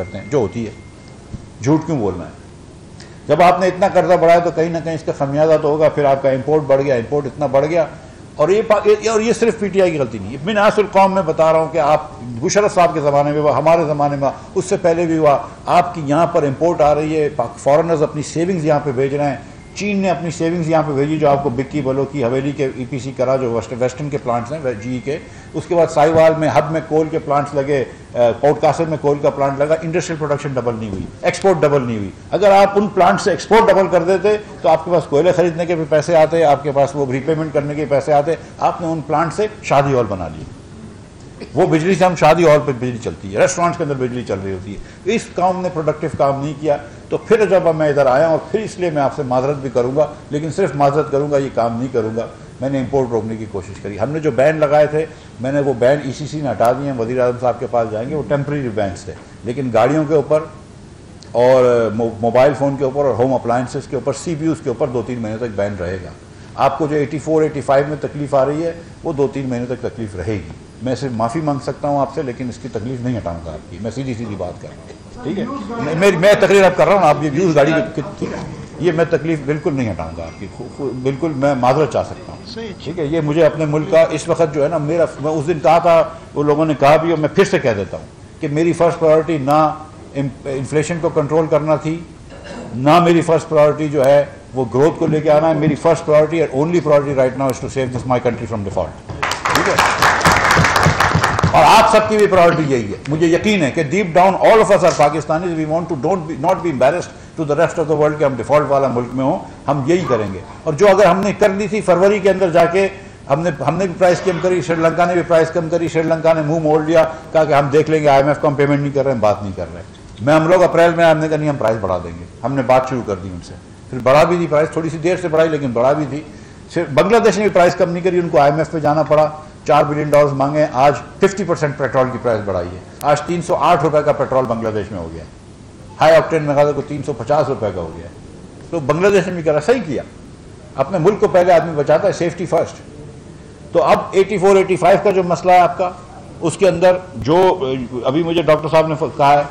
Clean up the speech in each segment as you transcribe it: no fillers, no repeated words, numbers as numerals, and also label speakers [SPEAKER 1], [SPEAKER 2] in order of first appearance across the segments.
[SPEAKER 1] करते हैं, जो होती है। झूठ क्यों बोलना है? जब आपने इतना कर्जा बढ़ाया तो कहीं ना कहीं इसका खमियाजा तो होगा। फिर आपका इंपोर्ट बढ़ गया, इंपोर्ट इतना बढ़ गया, और ये सिर्फ पीटीआई की गलती नहीं है। मैं नासिर कौम में बता रहा हूँ कि आप मुशर्रफ साहब के ज़माने में हुआ, हमारे ज़माने में, उससे पहले भी हुआ। आपकी यहाँ पर इंपोर्ट आ रही है, फॉरेनर्स अपनी सेविंग्स यहाँ पे भेज रहे हैं। चीन ने अपनी सेविंग्स यहाँ पे भेजी, जो आपको बिक्की बलो की हवेली के ईपीसी करा, जो वेस्टर्न के प्लांट्स हैं जी के। उसके बाद साहिवाल में हब में कोल के प्लांट्स लगे, पोर्ट कासिम में कोल का प्लांट लगा। इंडस्ट्रियल प्रोडक्शन डबल नहीं हुई, एक्सपोर्ट डबल नहीं हुई। अगर आप उन प्लांट से एक्सपोर्ट डबल कर देते तो आपके पास कोयले खरीदने के भी पैसे आते, आपके पास वो रीपेमेंट करने के पैसे आते। आपने उन प्लांट से शादी हॉल बना लिए, वो बिजली से हम शादी हॉल पर बिजली चलती है, रेस्टोरेंट्स के अंदर बिजली चल रही होती है। इस काम ने प्रोडक्टिव काम नहीं किया। तो फिर जब मैं इधर आया, और फिर इसलिए मैं आपसे माजरत भी करूंगा, लेकिन सिर्फ माजरत करूंगा, ये काम नहीं करूंगा। मैंने इंपोर्ट रोकने की कोशिश करी। हमने जो बैन लगाए थे, मैंने वो बैन ईसीसी ने हटा दिए। वज़ीर आज़म साहब के पास जाएंगे, वो टेम्प्रेरी बैन्स थे, लेकिन गाड़ियों के ऊपर और मोबाइल फ़ोन के ऊपर और होम अप्लाइंसेस के ऊपर, CPUs के ऊपर 2-3 महीने तक बैन रहेगा। आपको जो 84-85 में तकलीफ आ रही है, वो 2-3 महीने तक तकलीफ रहेगी। मैं सिर्फ माफ़ी मांग सकता हूँ आपसे, लेकिन इसकी तकलीफ नहीं हटाऊंगा आपकी। मैं सीधी सीधी बात कर रहा हूँ, ठीक है? मैं तकरीर अब कर रहा हूँ, आप ये व्यूज़ गाड़ी ये मैं तकलीफ बिल्कुल नहीं हटाऊंगा आपकी, बिल्कुल मैं माजरत चाह सकता हूँ, ठीक है? ये मुझे अपने मुल्क का इस वक्त जो है ना, मैं उस दिन कहा था, वो लोगों ने कहा भी, और मैं फिर से कह देता हूँ कि मेरी फर्स्ट प्रायोरिटी ना इन्फ्लेशन को कंट्रोल करना थी, ना मेरी फर्स्ट प्रायोरिटी जो है वो ग्रोथ को लेके आना है। मेरी फर्स्ट प्रायोरिटी और only priority right now is to save this my country from default, ठीक है? और आप सबकी भी प्रायोरिटी यही है। मुझे यकीन है कि deep down all of us are Pakistanis, we want to not be embarrassed to the rest of the world कि हम डिफॉल्ट वाला मुल्क में हो। हम यही करेंगे। और जो अगर हमने कर ली थी फरवरी के अंदर जाके, हमने भी प्राइस कम करी, श्रीलंका ने भी प्राइस कम करी। श्रीलंका ने मुंह मोड़ लिया, कहा कि हम देख लेंगे, IMF को हम पेमेंट नहीं कर रहे हैं, बात नहीं कर रहे हैं। हम लोग अप्रैल में हमने कहा नहीं, हम प्राइस बढ़ा देंगे। हमने बात शुरू कर दी उनसे, फिर बढ़ा भी दी प्राइस, थोड़ी सी देर से बढ़ाई, लेकिन बढ़ा भी थी। सिर्फ बांग्लादेश ने भी प्राइस कम नहीं करी, उनको IMF पे जाना पड़ा, $4 बिलियन मांगे। आज 50% पेट्रोल की प्राइस बढ़ाई है। आज 308 रुपये का पेट्रोल बांग्लादेश में हो गया। हाई ऑक्टेन में कहा तो 350 रुपये का हो गया। तो बांग्लादेश ने भी करा, सही किया। अपने मुल्क को पहले आदमी बचाता है, सेफ्टी फर्स्ट। तो अब 84-85 का जो मसला है आपका, उसके अंदर जो अभी मुझे डॉक्टर साहब ने कहा है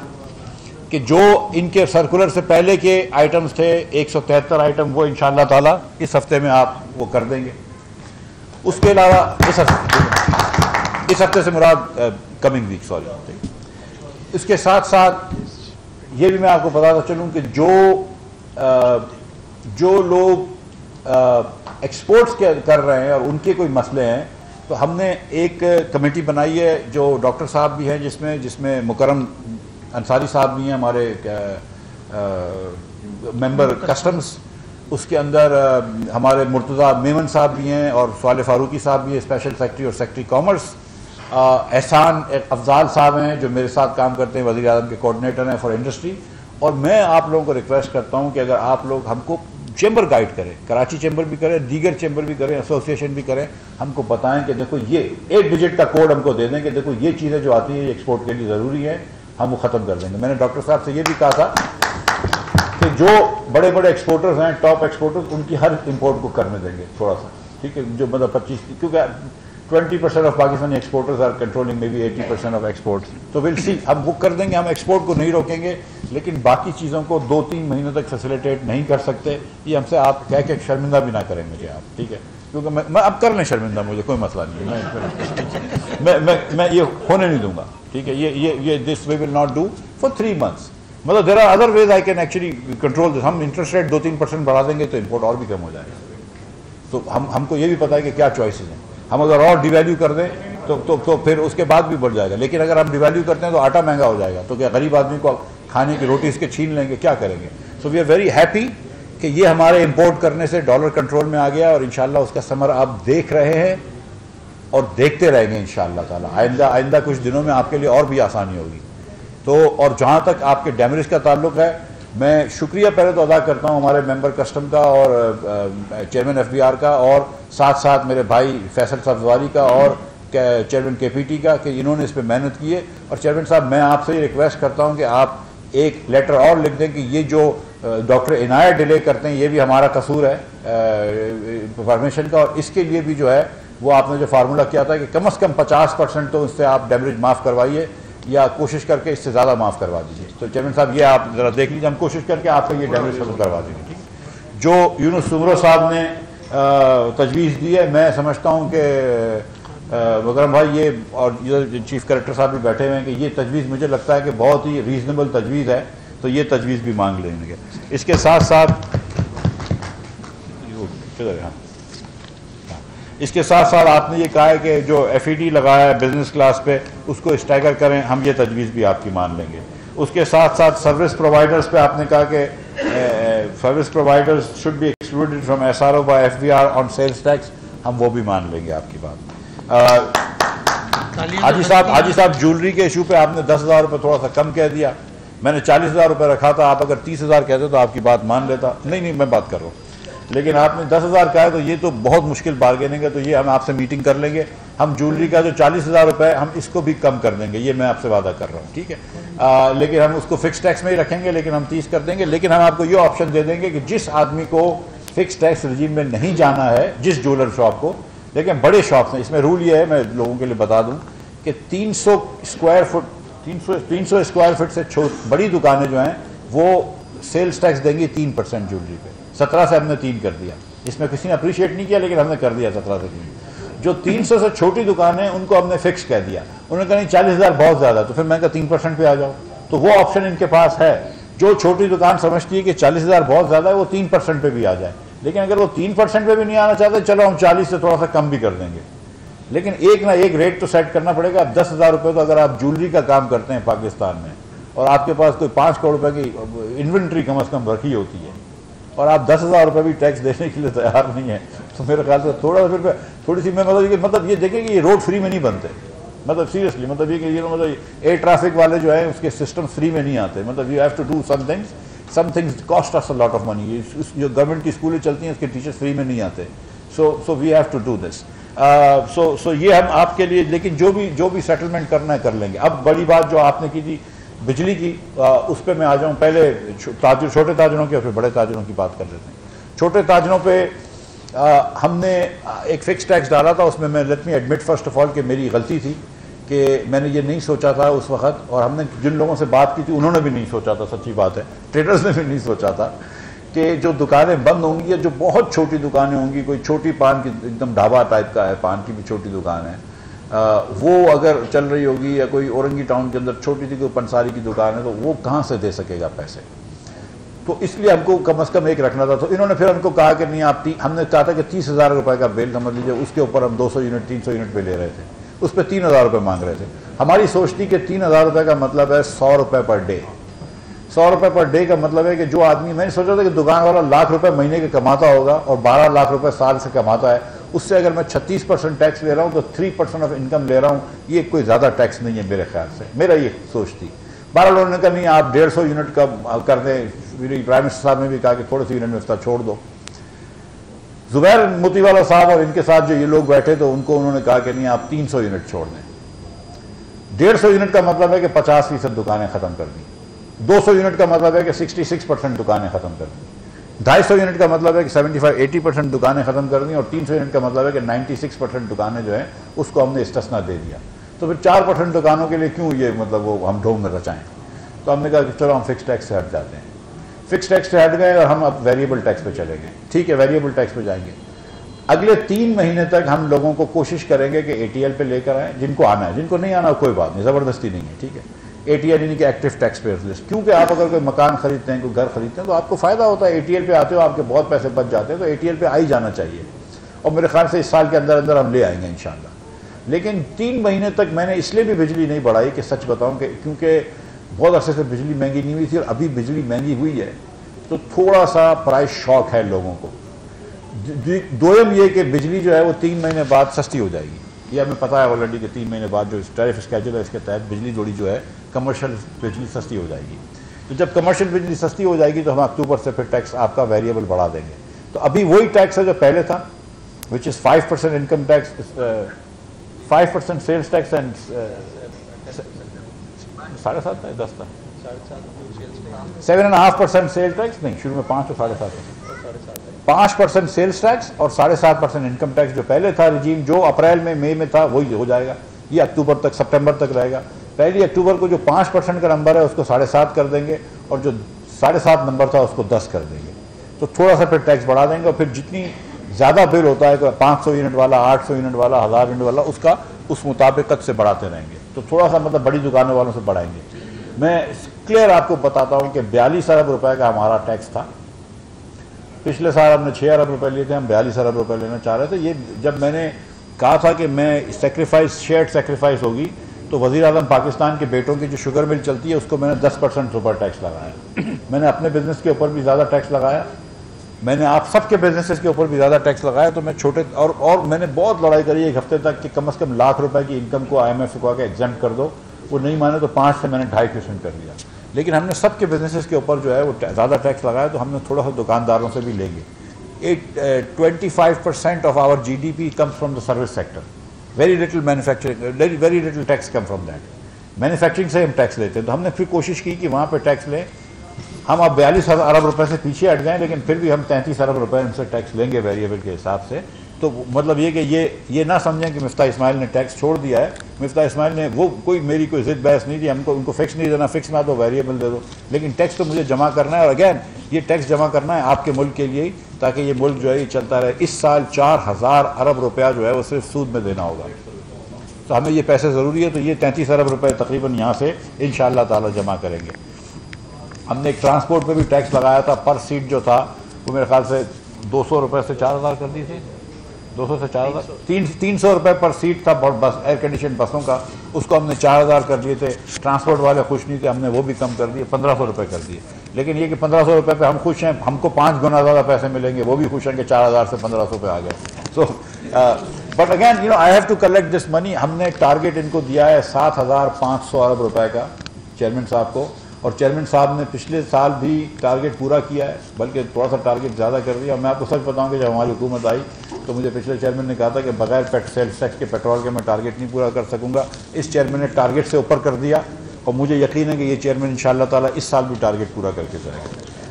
[SPEAKER 1] कि जो इनके सर्कुलर से पहले के आइटम्स थे 173 आइटम, वो इंशाअल्लाह ताला इस हफ्ते में आप वो कर देंगे। उसके अलावा इस हफ्ते से मुराद कमिंग वीक, सॉरी। इसके साथ साथ ये भी मैं आपको बताता चलूँ कि जो लोग एक्सपोर्ट्स कर रहे हैं और उनके कोई मसले हैं, तो हमने एक कमेटी बनाई है, जो डॉक्टर साहब भी हैं जिसमें मुकरम अंसारी साहब भी हैं, हमारे मेंबर कस्टम्स। उसके अंदर हमारे मुर्तज़ा मेमन साहब भी हैं, और साले फारूकी साहब भी हैं, स्पेशल सेक्रेटरी और सेक्रेटरी कॉमर्स। एहसान अफजाल साहब हैं, जो मेरे साथ काम करते हैं, वज़ीर आज़म के कोऑर्डिनेटर हैं फॉर इंडस्ट्री। और मैं आप लोगों को रिक्वेस्ट करता हूं कि अगर आप लोग हमको चैम्बर गाइड करें, कराची चैम्बर भी करें, दीगर चैम्बर भी करें, एसोसिएशन भी करें, हमको बताएं कि देखो ये 1 डिजिट का कोड हमको दे दें कि देखो ये चीज़ें जो आती हैं ये एक्सपोर्ट के लिए ज़रूरी है, हम वो ख़त्म कर देंगे। मैंने डॉक्टर साहब से ये भी कहा था कि जो बड़े बड़े एक्सपोर्टर्स हैं, टॉप एक्सपोर्टर्स, उनकी हर इंपोर्ट को करने देंगे थोड़ा सा, ठीक है? जो मतलब 25, क्योंकि 20% of Pakistani exporters are controlling may be 80% of exports. तो विल सी, हम वो कर देंगे। हम एक्सपोर्ट को नहीं रोकेंगे, लेकिन बाकी चीज़ों को 2-3 महीनों तक फैसिलिटेट नहीं कर सकते। ये हमसे आप कह के शर्मिंदा भी ना करें मुझे आप, ठीक है? क्योंकि मैं अब कर लें शर्मिंदा, मुझे कोई मसला नहीं है। मैं ये होने नहीं दूंगा, ठीक है? ये this way will not do for 3 months. मतलब there are other ways I can actually control this. हम इंटरेस्ट रेट 2-3% बढ़ा देंगे तो इंपोर्ट और भी कम हो जाएगा। तो हमको ये भी पता है कि क्या चॉइसेस हैं। हम अगर और डिवैल्यू कर दें तो फिर उसके बाद भी बढ़ जाएगा, लेकिन अगर हम डिवैल्यू करते हैं तो आटा महंगा हो जाएगा। तो क्या गरीब आदमी को खाने की रोटी इसके छीन लेंगे, क्या करेंगे? So we are very happy कि ये हमारे इंपोर्ट करने से डॉलर कंट्रोल में आ गया, और इंशाल्लाह उसका समर आप देख रहे हैं और देखते रहेंगे इंशाल्लाह ताला। आइंदा कुछ दिनों में आपके लिए और भी आसानी होगी। तो और जहाँ तक आपके डैमरेज का ताल्लुक है, मैं शुक्रिया पहले तो अदा करता हूँ हमारे मेंबर कस्टम का और चेयरमैन FBR का, और साथ साथ मेरे भाई फैसल सब्जवारी का और चेयरमैन KPT का, कि इन्होंने इस पर मेहनत की है। और चेयरमैन साहब, मैं आपसे ये रिक्वेस्ट करता हूँ कि आप एक लेटर और लिख दें कि ये जो डॉक्टर इनायत डिले करते हैं, ये भी हमारा कसूर है परमिशन का, और इसके लिए भी जो है वो आपने जो फार्मूला किया था कि कम से कम 50% तो उससे आप डैमरेज माफ़ करवाइए। या कोशिश करके इससे ज़्यादा माफ़ करवा दीजिए। तो चेयरमैन साहब ये आप ज़रा देख लीजिए, हम कोशिश करके आपको ये डैमेज खत्म करवा देंगे। ठीक है, जो यूनुस सुमरो साहब ने तजवीज़ दी है, मैं समझता हूँ कि मुकरम भाई ये और ये चीफ कलेक्टर साहब भी बैठे हुए हैं कि ये तजवीज़ मुझे लगता है कि बहुत ही रीज़नेबल तजवीज़ है, तो ये तजवीज़ भी मांग लेंगे। इसके साथ साथ आपने ये कहा है कि जो FED लगाया है बिजनेस क्लास पे उसको स्टैगर करें, हम ये तजवीज़ भी आपकी मान लेंगे। उसके साथ साथ सर्विस प्रोवाइडर्स पे आपने कहा कि service providers should be excluded from SRO by FBR on sales tax, हम वो भी मान लेंगे आपकी बात। हाजी साहब ज्वेलरी के इशू पे आपने 10,000 रुपये थोड़ा सा कम कह दिया, मैंने 40,000 रुपये रखा था, आप अगर 30,000 कहते तो आपकी बात मान लेता। नहीं मैं बात कर रहा हूँ, लेकिन आपने 10,000 कहा है तो ये तो बहुत मुश्किल बार्गेनिंग है, तो ये हम आपसे मीटिंग कर लेंगे। हम ज्वेलरी का जो 40,000 रुपये हम इसको भी कम कर देंगे, ये मैं आपसे वादा कर रहा हूँ। ठीक है, लेकिन हम उसको फिक्स टैक्स में ही रखेंगे, लेकिन हम 30 कर देंगे। लेकिन हम आपको ये ऑप्शन दे देंगे कि जिस आदमी को फिक्स टैक्स रजीम में नहीं जाना है, जिस ज्वेलर शॉप को, लेकिन बड़े शॉप्स हैं, इसमें रूल ये है, मैं लोगों के लिए बता दूँ कि 300 स्क्वायर फुट से बड़ी दुकानें जो हैं वो सेल्स टैक्स देंगी 3% ज्वेलरी पे। 17 से हमने 3 कर दिया, इसमें किसी ने अप्रिशिएट नहीं किया, लेकिन हमने कर दिया 17 से 3। जो 300 से छोटी दुकानें हैं उनको हमने फिक्स कह दिया। उन्होंने कहा नहीं 40,000 बहुत ज़्यादा, तो फिर मैंने कहा 3% पे आ जाओ, तो वो ऑप्शन इनके पास है। जो छोटी दुकान समझती है कि 40,000 बहुत ज़्यादा है, वो 3% पे भी आ जाए। लेकिन अगर वो 3% पे भी नहीं आना चाहते, चलो हम 40 से थोड़ा सा कम भी कर देंगे, लेकिन एक ना एक रेट तो सेट करना पड़ेगा। अब 10,000 रुपये तो अगर आप ज्वेलरी का काम करते हैं पाकिस्तान में और आपके पास कोई 5 करोड़ रुपए की इन्वेंट्री कम अज़ कम रखी होती है और आप 10,000 रुपये भी टैक्स देने के लिए तैयार नहीं है, तो मेरे ख्याल से थोड़ी सी मैं मतलब ये देखें कि ये रोड फ्री में नहीं बनते। मतलब सीरियसली, मतलब ये कि ये मतलब एयर ट्रैफिक वाले जो है उसके सिस्टम फ्री में नहीं आते। मतलब you have to do some things cost us a lot of money. जो गवर्नमेंट की स्कूलें चलती हैं उसके टीचर्स फ्री में नहीं आते। So we have to do this. So ये हम आपके लिए, लेकिन जो भी सेटलमेंट करना है कर लेंगे। अब बड़ी बात जो आपने की थी बिजली की, उस पर मैं आ जाऊँ। पहले छोटे ताजरों की और फिर बड़े ताजरों की बात कर लेते हैं। छोटे ताजरों पे हमने एक फिक्स टैक्स डाला था, उसमें मैं let me admit first of all कि मेरी गलती थी कि मैंने ये नहीं सोचा था उस वक्त, और हमने जिन लोगों से बात की थी उन्होंने भी नहीं सोचा था, सच्ची बात है, ट्रेडर्स ने भी नहीं सोचा था कि जो दुकानें बंद होंगी या जो बहुत छोटी दुकानें होंगी, कोई छोटी पान की एकदम ढाबा टाइप का है, पान की भी छोटी दुकान है, वो अगर चल रही होगी, या कोई औरंगी टाउन के अंदर छोटी सी कोई पंसारी की दुकान है, तो वो कहाँ से दे सकेगा पैसे। तो इसलिए हमको कम से कम एक रखना था। तो इन्होंने फिर हमको कहा कि नहीं आप हमने कहा था कि 30,000 रुपये का बिल समझ लीजिए, उसके ऊपर हम 200 यूनिट 300 यूनिट पे ले रहे थे, उस पर 3,000 रुपये मांग रहे थे। हमारी सोच थी कि 3,000 रुपये का मतलब है 100 रुपये पर डे। 100 रुपये पर डे का मतलब है कि जो आदमी, मैंने सोचा था कि दुकान वाला लाख रुपए महीने के कमाता होगा और 12 लाख रुपए साल से कमाता है, उससे अगर मैं 36% टैक्स ले रहा हूँ तो 3% ऑफ इनकम ले रहा हूँ, ये कोई ज़्यादा टैक्स नहीं है मेरे ख्याल से। मेरा ये सोच थी। 12 लोगों ने कहा नहीं आप 150 यूनिट का कर दें। मेरी प्राइम मिनिस्टर साहब ने भी कहा कि थोड़ी सी यूनिट में उसका छोड़ दो। जुबैर मोतीवाला साहब और इनके साथ जो ये लोग बैठे तो उनको उन्होंने कहा कि नहीं आप 300 यूनिट छोड़ दें। 150 यूनिट का मतलब है कि 50% दुकानें ख़त्म कर दी। 200 यूनिट का मतलब है कि 66% दुकानें ख़त्म कर दी। 250 यूनिट का मतलब है कि 75-80% दुकानें ख़त्म कर दी, और 300 यूनिट का मतलब है कि 96% दुकानें जो हैं उसको हमने इस्तिस्ना दे दिया। तो फिर 4% दुकानों के लिए क्यों ये मतलब वो हम ढोंग रचाएं। तो हमने कहा कि चलो हम फिक्स टैक्स से हट जाते हैं। फिक्स टैक्स से हट गए और हम अब वेरिएबल टैक्स पे चले गए। ठीक है, वेरिएबल टैक्स पे जाएंगे। अगले 3 महीने तक हम लोगों को कोशिश करेंगे कि ATL पे लेकर आएँ, जिनको आना है। जिनको नहीं आना कोई बात नहीं, ज़बरदस्ती नहीं है। ठीक है, ATL यानी कि एक्टिव टैक्स पेयर्स लिस्ट। क्योंकि आप अगर कोई मकान खरीदते हैं, कोई घर खरीदते हैं, तो आपको फ़ायदा होता है। ATL पे आते हो, आपके बहुत पैसे बच जाते हैं, तो ATL पे आ ही जाना चाहिए। और मेरे ख्याल से इस साल के अंदर अंदर हम ले आएंगे इंशाल्लाह। लेकिन 3 महीने तक मैंने इसलिए भी बिजली नहीं बढ़ाई कि सच बताऊं कि क्योंकि बहुत अरसे से बिजली महंगी नहीं हुई थी, और अभी बिजली महंगी हुई है तो थोड़ा सा प्राइस शॉक है लोगों को। दोयम ये कि बिजली जो है वो 3 महीने बाद सस्ती हो जाएगी। ये हमें पता है ऑलरेडी कि 3 महीने बाद जो टैरिफ स्केड्यूल है इसके तहत बिजली थोड़ी जो है कमर्शियल बिजली सस्ती हो जाएगी। तो जब कमर्शियल बिजली सस्ती हो जाएगी तो हम अक्टूबर से फिर टैक्स आपका वेरिएबल बढ़ा देंगे। तो अभी वही टैक्स है जो पहले था, which is 5% income tax, 5% sales tax and 7.5 था, 10 था, 7.5% सेल्स टैक्स, नहीं शुरू में 5 और 7.5%, 5% सेल्स टैक्स और 7.5% इनकम टैक्स जो पहले था रिजीम, जो अप्रैल में मई में था वही हो जाएगा। ये अक्टूबर तक, सितंबर तक रहेगा। 1 अक्टूबर को जो 5% का नंबर है उसको 7.5 कर देंगे और जो 7.5 नंबर था उसको 10 कर देंगे। तो थोड़ा सा फिर टैक्स बढ़ा देंगे और फिर जितनी ज़्यादा बिल होता है 500 यूनिट वाला, 800 यूनिट वाला, 1000 यूनिट वाला, उसका उस मुताबिकत से बढ़ाते रहेंगे। तो थोड़ा सा मतलब बड़ी दुकानों वालों से बढ़ाएंगे। मैं क्लियर आपको बताता हूँ कि 42 अरब रुपए का हमारा टैक्स था। पिछले साल हमने 6 अरब रुपए लिए थे, हम 42 अरब रुपए लेना चाह रहे थे। ये जब मैंने कहा था कि मैं सेक्रीफाइस, शेयर्ड सेक्रीफाइस होगी, तो वज़ीर आज़म पाकिस्तान के बेटों की जो शुगर मिल चलती है उसको मैंने 10% सुपर टैक्स लगाया। मैंने अपने बिजनेस के ऊपर भी ज़्यादा टैक्स लगाया, मैंने आप सबके बिजनेसेस के ऊपर भी ज़्यादा टैक्स लगाया। तो मैं छोटे और मैंने बहुत लड़ाई करी 1 हफ्ते तक कि कम से कम लाख रुपए की इनकम को IMF को आके एग्जाम्प्ट कर दो। वो नहीं माने तो 5 से मैंने 2.5% कर दिया। लेकिन हमने सबके बिजनेसेस के ऊपर जो है वो ज़्यादा टैक्स लगाया। तो हमने थोड़ा सा दुकानदारों से भी लेंगे। 25% of our GDP comes from the service sector, very little manufacturing, very little tax come from that. Manufacturing से हम टैक्स लेते हैं। तो हमने फिर कोशिश की कि वहाँ पर टैक्स लें। हम अब 42 अरब रुपए से पीछे हट गए, लेकिन फिर भी हम 33 अरब रुपए उनसे टैक्स लेंगे वेरिएबल के हिसाब से। तो मतलब ये कि ये ना समझें कि मिफ्ता इस्माइल ने टैक्स छोड़ दिया है। मिफ्ता इस्माइल ने वो मेरी कोई जिद बहस नहीं थी। हमको उनको फिक्स नहीं देना, फिक्स ना दो, वेरिएबल दे दो, लेकिन टैक्स तो मुझे जमा करना है। और अगैन ये टैक्स जमा करना है आपके मुल्क के लिए ही, ताकि ये मुल्क जो है ये चलता रहे। इस साल 4000 अरब रुपया जो है वो सिर्फ सूद में देना होगा। तो हमें ये पैसे ज़रूरी है। तो ये 33 अरब रुपये तकरीबन यहाँ से इंशाअल्लाह ताला जमा करेंगे। हमने एक ट्रांसपोर्ट पे भी टैक्स लगाया था। पर सीट जो था वो मेरे ख्याल से 200 रुपये से 4000 कर दी थी। 200 से 4000, 300 रुपये पर सीट था बस, एयर कंडीशन बसों का। उसको हमने 4000 कर दिए थे। ट्रांसपोर्ट वाले खुश नहीं थे, हमने वो भी कम कर दिए, 1500 रुपये कर दिए। लेकिन ये कि 1500 रुपये पे हम खुश हैं, हमको 5 गुना ज़्यादा पैसे मिलेंगे, वो भी खुश हैं कि 4000 से 1500 पे आ गए। So but again I have to collect this money. हमने टारगेट इनको दिया है 7500 अरब रुपए का चेयरमैन साहब को, और चेयरमैन साहब ने पिछले साल भी टारगेट पूरा किया है, बल्कि थोड़ा सा टारगेट ज़्यादा कर दिया। और मैं आपको सच बताऊं कि जब हमारी हुकूमत आई तो मुझे पिछले चेयरमैन ने कहा था कि बगैर सेल्स टैक्स के पेट्रोल के मैं टारगेट नहीं पूरा कर सकूंगा। इस चेयरमैन ने टारगेट से ऊपर कर दिया, और मुझे यकीन है कि ये चेयरमैन इंशाअल्लाह ताला इस साल भी टारगेट पूरा करके जाएगा,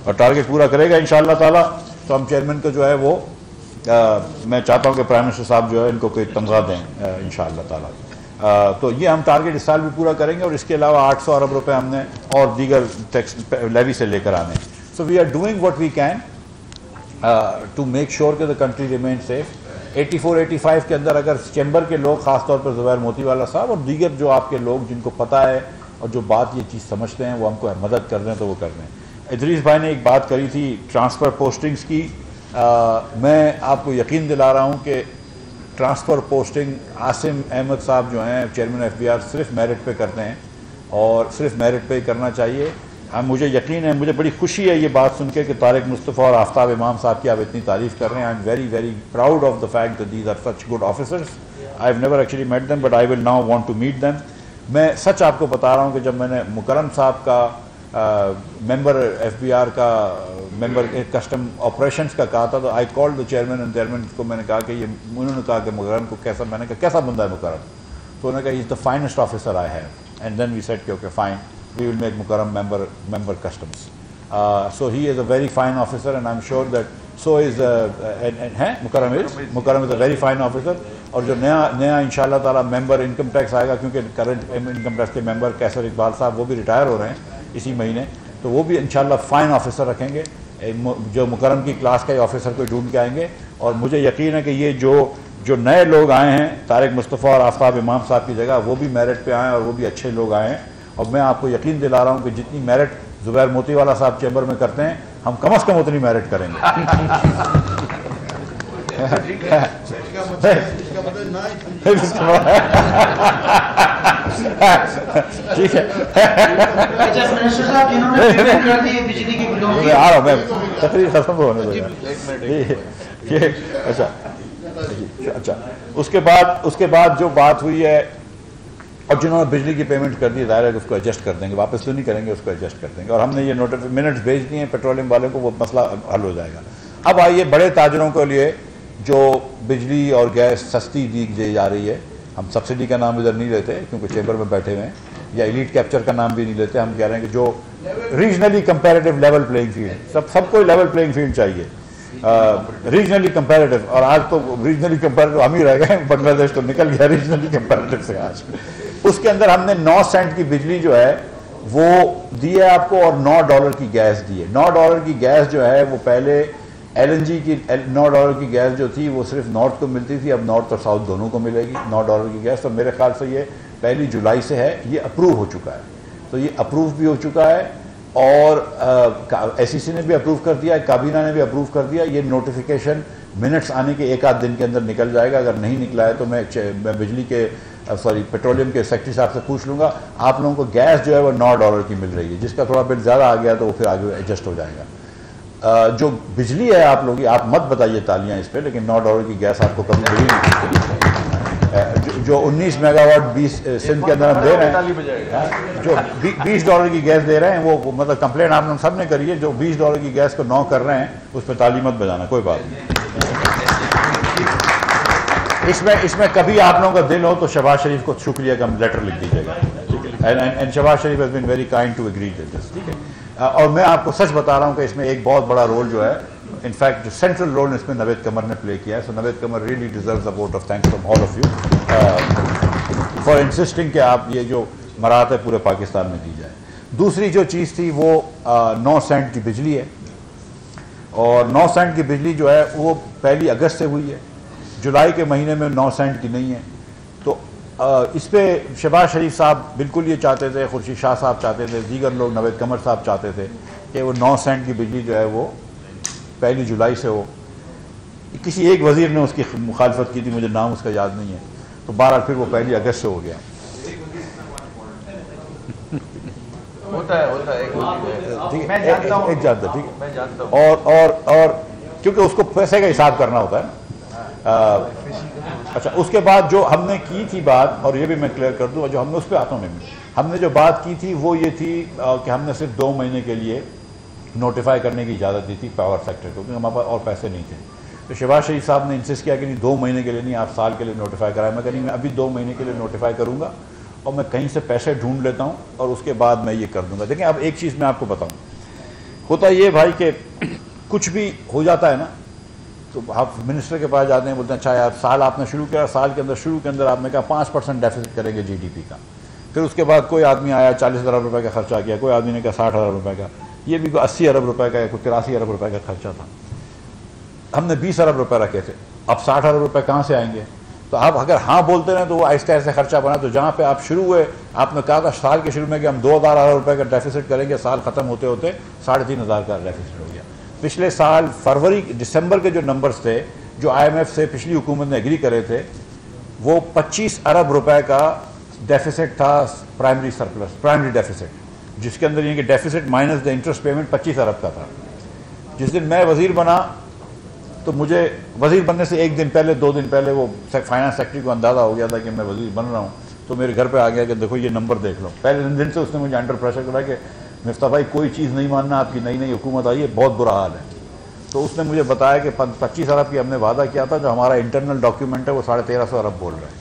[SPEAKER 1] और टारगेट पूरा करेगा इंशाअल्लाह ताला। तो हम चेयरमैन को जो है वो मैं चाहता हूँ कि प्राइम मिनिस्टर साहब जो है इनको कोई तनख्वाह दें इंशाअल्लाह ताला। तो ये हम टारगेट इस साल भी पूरा करेंगे। और इसके अलावा 800 अरब रुपए हमने और दीगर टैक्स लेवी से लेकर आने। So we are doing what we can to make sure कि द कंट्री रिमेन सेफ। 84-85 के अंदर अगर चैम्बर के लोग, खासतौर पर ज़ुबैर मोतीवाला साहब और दीगर जो आपके लोग जिनको पता है और जो बात ये चीज़ समझते हैं, वो हमको मदद कर दें तो वो कर दें। इदरीस भाई ने एक बात करी थी ट्रांसफ़र पोस्टिंग्स की। मैं आपको यकीन दिला रहा हूँ कि ट्रांसफ़र पोस्टिंग आसिम अहमद साहब जो हैं चेयरमैन FBR सिर्फ मेरिट पे करते हैं, और सिर्फ मेरिट पे ही करना चाहिए। मुझे यकीन है, मुझे बड़ी खुशी है ये बात सुन के कि तारिक मुस्तफ़ा और आफ्ताब इमाम साहब की आप इतनी तारीफ़ कर रहे हैं। I am very very proud of the fact that these are such good officers. I have never actually met them, but I will now want to meet them. मैं सच आपको बता रहा हूँ कि जब मैंने मुकरम साहब का मेंबर FBR का मेंबर कस्टम ऑपरेशंस का कहा था, तो I called the chairman and chairman को मैंने कहा कि ये, उन्होंने कहा कि मुकरम को कैसा, मैंने कहा कैसा बंदा है मुकरम, तो उन्होंने कहा he is the finest officer I have, and then we said कि okay fine, we will make Mukarram member customs. So he is a very fine officer, and I'm sure that so is Mukram is a very fine officer। और जो नया इंशाल्लाह ताला member income tax आएगा, क्योंकि current income tax के member कैसर इकबाल साहब वो भी रिटायर हो रहे हैं इसी महीने, तो वो भी इंशाल्लाह फाइन ऑफिसर रखेंगे। जो मुकरम की क्लास का ऑफिसर को ढूंढ के आएंगे। और मुझे यकीन है कि ये जो नए लोग आए हैं तारिक मुस्तफ़ा और आफ्ताब इमाम साहब की जगह, वो भी मेरिट पे आए और वो भी अच्छे लोग आए हैं। और मैं आपको यकीन दिला रहा हूँ कि जितनी मेरिट ज़ुबैर मोतीवाला साहब चैम्बर में करते हैं, हम कम से कम उतनी मेरिट करेंगे। ठीक है, आ रहा हूँ मैं, तकरीर खत्म होने दो। अच्छा, उसके बाद जो बात हुई है, और जिन्होंने बिजली की पेमेंट कर दी, ज़ाहिर है उसको एडजस्ट कर देंगे, वापस तो नहीं करेंगे, उसको एडजस्ट कर देंगे। और हमने ये मिनट्स भेज दिए हैं पेट्रोलियम वाले को, वो मसला हल हो जाएगा। अब आइए बड़े ताजरों के लिए जो बिजली और गैस सस्ती दी जा रही है, हम सब्सिडी का नाम इधर नहीं लेते क्योंकि चैम्बर में बैठे हुए हैं, या एलीट कैप्चर का नाम भी नहीं लेते। हम कह रहे हैं कि जो regionally comparative level playing field, सबको लेवल प्लेइंग फील्ड चाहिए, रीजनली कंपैरेटिव। और आज तो रीजनली कंपैरेटिव हम ही रह गए, बांग्लादेश तो निकल गया रीजनली कंपैरेटिव से आज। उसके अंदर हमने 9 सेंट की बिजली जो है वो दी है आपको और $9 की गैस दी है। $9 की गैस जो है वो पहले LNG की $9 की गैस जो थी वो सिर्फ नॉर्थ को मिलती थी, अब नॉर्थ और साउथ दोनों को मिलेगी $9 की गैस। तो मेरे ख्याल से ये 1 जुलाई से है, ये अप्रूव हो चुका है। तो ये अप्रूव भी हो चुका है और SEC ने भी अप्रूव कर दिया है, काबीना ने भी अप्रूव कर दिया। ये नोटिफिकेशन मिनट्स आने के 1 आध दिन के अंदर निकल जाएगा। अगर नहीं निकला है तो मैं बिजली के पेट्रोलियम के सेक्रेटरी साहब से पूछ लूँगा। आप लोगों को गैस जो है वो $9 की मिल रही है, जिसका थोड़ा बिल ज़्यादा आ गया तो वो फिर आगे एडजस्ट हो जाएगा। जो बिजली है आप लोग, आप मत बताइए तालियां इस पे, लेकिन $9 की गैस आपको कभी मिली नहीं। जो 19 मेगावाट 20 सिंध के अंदर हम दे रहे हैं, जो $20 की गैस दे रहे हैं वो मतलब कंप्लेंट आप लोग सब ने करी है। जो $20 की गैस को 9 कर रहे हैं उस पर ताली मत बजाना, कोई बात नहीं। इसमें कभी आप लोगों का दिल हो तो शहबाज शरीफ को शुक्रिया का लेटर लिख दीजिएगा, ठीक है। And Shahbaz Sharif has been very kind to agree with this, ठीक है। और मैं आपको सच बता रहा हूँ कि इसमें एक बहुत बड़ा रोल जो है, इनफैक्ट जो सेंट्रल रोल इसमें नवेद कमर ने प्ले किया है। So Naveed Qamar really deserves the vote of thanks from all of you for insisting कि आप ये जो मराहत है पूरे पाकिस्तान में दी जाए। दूसरी जो चीज़ थी वो 9 सेंट की बिजली है, और 9 सेंट की बिजली जो है वो 1 अगस्त से हुई है, जुलाई के महीने में 9 सेंट की नहीं है। तो इस पर शहबाज शरीफ साहब बिल्कुल ये चाहते थे, खुर्शीद शाह साहब चाहते थे, दीगर लोग नवेद कमर साहब चाहते थे कि वो 9 सेंट की बिजली जो है वो 1 जुलाई से हो। किसी एक वजीर ने उसकी मुखालफत की थी, मुझे नाम उसका याद नहीं है, तो बहरहाल फिर वो 1 अगस्त से हो गया।
[SPEAKER 2] होता है
[SPEAKER 1] ठीक है, एक जानता, ठीक है। और क्योंकि उसको पैसे का हिसाब करना होता है। अच्छा, उसके बाद जो हमने की थी बात, और ये भी मैं क्लियर कर दूँ, जो हमने उस पर आता हूँ मैं, हमने जो बात की थी वो ये थी कि हमने सिर्फ 2 महीने के लिए नोटिफाई करने की इजाज़त दी थी पावर सेक्टर को, क्योंकि हमारे पास और पैसे नहीं थे। तो शहबाज शरीफ साहब ने इंसिस्ट किया कि नहीं, 2 महीने के लिए नहीं, आप साल के लिए नोटिफाई कराएं। मैं कहीं मैं अभी 2 महीने के लिए नोटिफाई करूँगा और मैं कहीं से पैसे ढूंढ लेता हूँ और उसके बाद मैं ये कर दूँगा। देखिए, अब एक चीज़ मैं आपको बताऊँ, होता ये भाई कि कुछ भी हो जाता है ना, तो आप मिनिस्टर के पास जाते हैं, बोलते हैं अच्छा यार साल आपने शुरू किया, साल के अंदर शुरू के अंदर आपने कहा 5% डेफिसिट करेंगे GDP का। फिर उसके बाद कोई आदमी आया 40 अरब रुपए का खर्चा किया, कोई आदमी ने कहा 60 अरब रुपए का, ये भी कोई 80 अरब रुपए का या कोई 83 अरब रुपए का खर्चा था। हमने 20 अरब रुपए रखे थे, अब 60 अरब रुपए कहाँ से आएंगे? तो आप अगर हाँ बोलते हैं तो वो आहिस्ता आहिस्ता खर्चा बना। तो जहाँ पे आप शुरू हुए, आपने कहा था साल के शुरू में कि हम 2000 अरब रुपए का डेफिसिट करेंगे, साल खत्म होते होते 3500 का डेफिसिट हो गया। पिछले साल फरवरी दिसंबर के जो नंबर्स थे, जो IMF से पिछली हुकूमत ने एग्री करे थे, वो 25 अरब रुपए का डेफिसिट था, प्राइमरी सरप्लस, प्राइमरी डेफिसिट, जिसके अंदर ये कि deficit minus the interest payment 25 अरब का था। जिस दिन मैं वजीर बना तो मुझे वजीर बनने से 1 दिन पहले 2 दिन पहले वो फाइनेंस सेक्रेटरी को अंदाज़ा हो गया था कि मैं वजीर बन रहा हूँ। तो मेरे घर पे आ गया कि देखो ये नंबर देख लो। पहले दिन से उसने मुझे अंडर प्रेशर करा कि मिफ्ता भाई कोई चीज़ नहीं मानना, आपकी नई नई हुकूमत आई है, बहुत बुरा हाल है। तो उसने मुझे बताया कि 25 अरब की हमने वादा किया था, जो हमारा इंटरनल डॉक्यूमेंट है वो 1350 अरब बोल रहा है।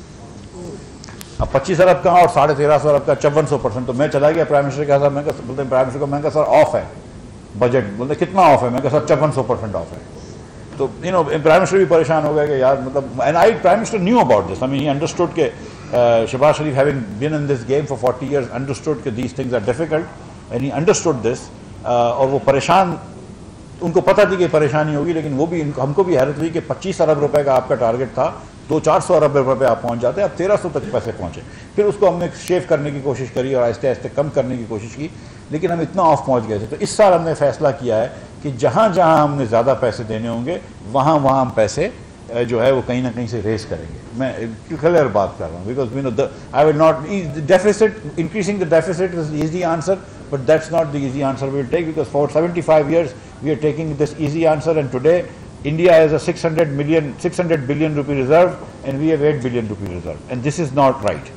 [SPEAKER 1] अब 25 अरब कहाँ और 1350 अरब का 54%। तो मैं चला गया प्राइम मिनिस्टर के साथ, मैं बोलते हैं प्राइम मिनिस्टर को, मैं कहा सर ऑफ है बजट। बोलते कितना ऑफ है? मैं कहा सर 54% ऑफ है। तो प्राइम मिनिस्टर भी परेशान हो गया कि यार मतलब, and prime minister knew about this, I mean he understood के Shehbaz Sharif having been in this game for 40 years understood कि these things are difficult and he understood this. और वो परेशान, उनको पता थी कि परेशानी होगी, लेकिन वो भी हमको भी हैरत हुई कि 25 अरब रुपए का आपका टारगेट था, 200-400 अरब रुपए पे आप पहुंच जाते, अब 1300 तक पैसे पहुंचे। फिर उसको हमने शेव करने की कोशिश करी और आहिस्ते आहिस्ते कम करने की कोशिश की, लेकिन हम इतना ऑफ पहुंच गए थे। तो इस साल हमने फैसला किया है कि जहाँ जहाँ हमने ज़्यादा पैसे देने होंगे वहाँ वहाँ हम पैसे जो है वो कहीं ना कहीं से रेस करेंगे। मैं क्लियर बात कर रहा हूँ, because I will not deficit, increasing the deficit is easy answer, but that's not the easy answer we will take, because for 75 years we are taking this easy answer, and today India has a 600 billion rupee reserve and we have 8 billion rupee reserve, and this is not right.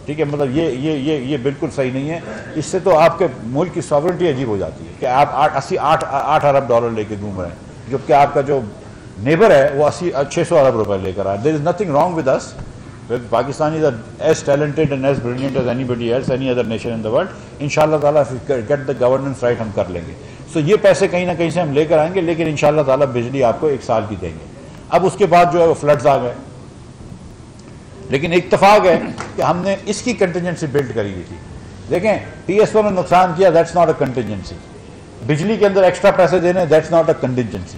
[SPEAKER 1] ठीक है, मतलब ये बिल्कुल सही नहीं है। इससे तो आपके मुल्क की सॉवरेनिटी अजीब हो जाती है कि आप 8 अरब डॉलर लेके घूम रहे हैं, जबकि आपका जो नेबर है वो 600 अरब रुपए लेकर आया। There is nothing wrong with us, Pakistanis are as talented and as brilliant as anybody else, any other nation in the world. इंशाअल्लाह ताला if we get the governance right हम कर लेंगे। So ये पैसे कहीं ना कहीं से हम लेकर आएंगे, लेकिन इंशाअल्लाह ताला बिजली आपको 1 साल की देंगे। अब उसके बाद जो है वो फ्लड्स आ गए। लेकिन इत्तफाक है कि हमने इसकी कंटिजेंसी बिल्ड करी हुई थी। देखें TS1 ने नुकसान किया, दैट्स नॉट अ कंटिजेंसी। बिजली के अंदर एक्स्ट्रा पैसे देने, दैट्स नॉट अ कंटिजेंसी।